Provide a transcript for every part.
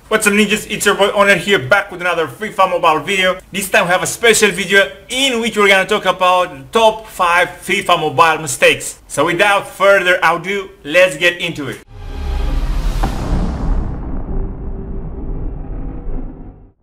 What's up ninjas, it's your boy Onel here, back with another FIFA mobile video. This time we have a special video in which we're gonna talk about the top 5 FIFA mobile mistakes. So without further ado, let's get into it.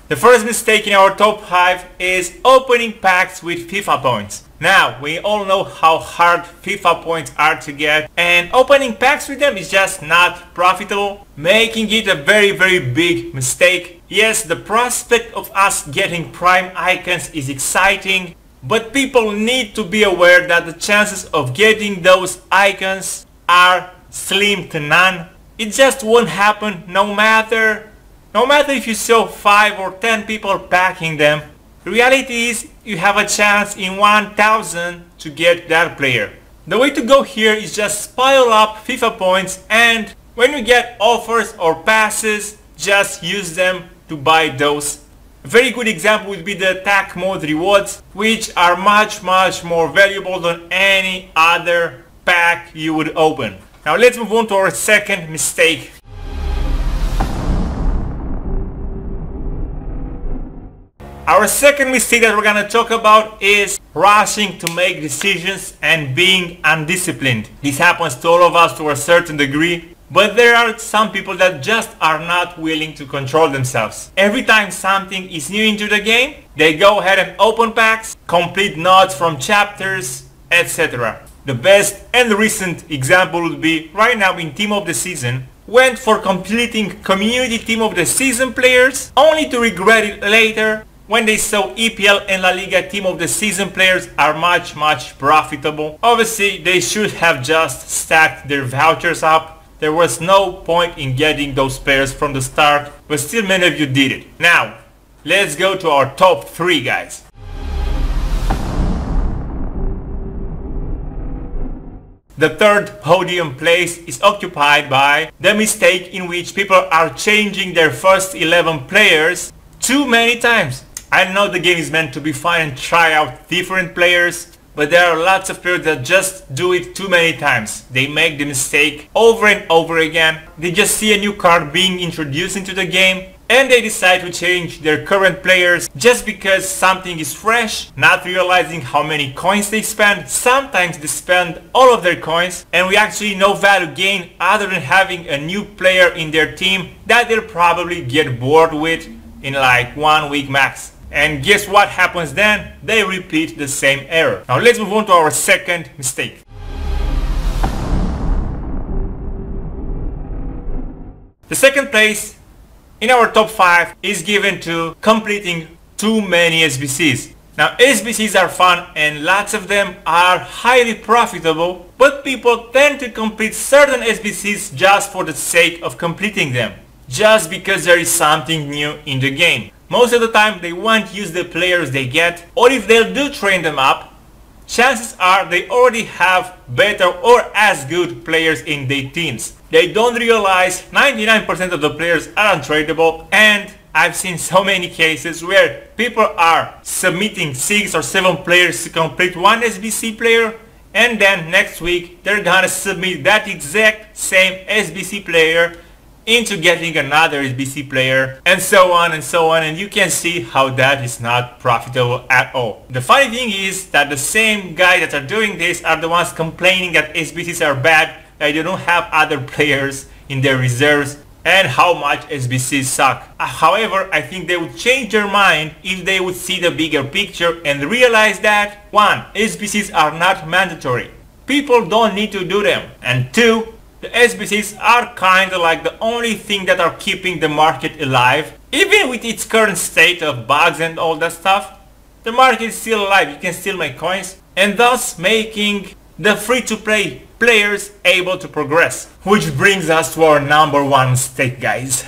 The first mistake in our top 5 is opening packs with FIFA points. Now, we all know how hard FIFA points are to get, and opening packs with them is just not profitable, making it a very big mistake. Yes, the prospect of us getting prime icons is exciting, but people need to be aware that the chances of getting those icons are slim to none. It just won't happen no matter if you saw 5 or 10 people packing them. The reality is you have a chance in 1000 to get that player. The way to go here is just pile up FIFA points, and when you get offers or passes, just use them to buy those. A very good example would be the attack mode rewards, which are much more valuable than any other pack you would open. Now let's move on to our second mistake. Our second mistake that we're gonna talk about is rushing to make decisions and being undisciplined. This happens to all of us to a certain degree, but there are some people that just are not willing to control themselves. Every time something is new into the game, they go ahead and open packs, complete notes from chapters, etc. The best and recent example would be right now in Team of the Season. Went for completing community Team of the Season players, only to regret it later when they saw EPL and La Liga Team of the Season players are much profitable. Obviously they should have just stacked their vouchers up. There was no point in getting those players from the start, but still many of you did it. Now let's go to our top 3 guys. The third podium place is occupied by the mistake in which people are changing their first 11 players too many times. I know the game is meant to be fun and try out different players, but there are lots of players that just do it too many times. They make the mistake over and over again. They just see a new card being introduced into the game and they decide to change their current players just because something is fresh, not realizing how many coins they spend. Sometimes they spend all of their coins and we actually no value gain other than having a new player in their team that they'll probably get bored with in like 1 week max. And guess what happens then? They repeat the same error. Now let's move on to our second mistake. The second place in our top 5 is given to completing too many SBCs. Now SBCs are fun and lots of them are highly profitable, but people tend to complete certain SBCs just for the sake of completing them, just because there is something new in the game. Most of the time they won't use the players they get, or if they do train them up, chances are they already have better or as good players in their teams. They don't realize 99% of the players are untradeable, and I've seen so many cases where people are submitting 6 or 7 players to complete one SBC player, and then next week they're gonna submit that exact same SBC player into getting another SBC player, and so on, and you can see how that is not profitable at all. The funny thing is that the same guys that are doing this are the ones complaining that SBCs are bad, that they don't have other players in their reserves, and how much SBCs suck. However, I think they would change their mind if they would see the bigger picture and realize that 1. SBCs are not mandatory. People don't need to do them, and 2. The SBCs are kinda like the only thing that are keeping the market alive. Even with its current state of bugs and all that stuff, the market is still alive. You can still make coins, and thus making the free-to-play players able to progress. Which brings us to our number 1 mistake, guys.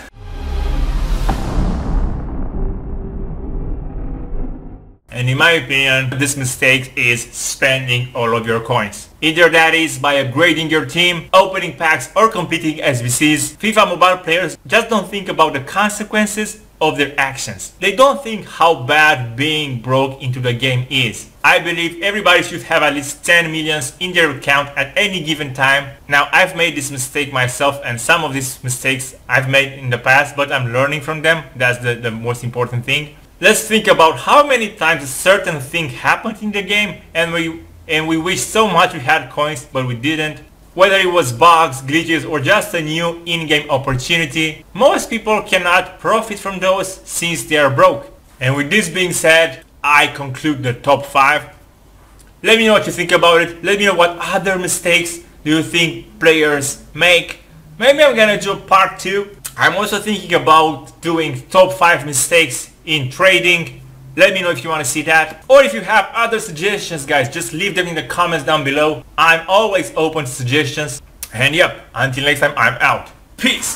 And in my opinion, this mistake is spending all of your coins. Either that is by upgrading your team, opening packs, or completing SBCs. FIFA mobile players just don't think about the consequences of their actions. They don't think how bad being broke into the game is. I believe everybody should have at least 10 millions in their account at any given time. Now, I've made this mistake myself, and some of these mistakes I've made in the past, but I'm learning from them. That's the most important thing. Let's think about how many times a certain thing happened in the game and we wish so much we had coins, but we didn't. Whether it was bugs, glitches, or just a new in-game opportunity, most people cannot profit from those since they are broke. And with this being said, I conclude the top 5. Let me know what you think about it. Let me know what other mistakes do you think players make. Maybe I'm gonna do a part 2. I'm also thinking about doing top 5 mistakes in trading. Let me know if you want to see that. Or if you have other suggestions, guys, just leave them in the comments down below. I'm always open to suggestions. And yep, until next time, I'm out. Peace.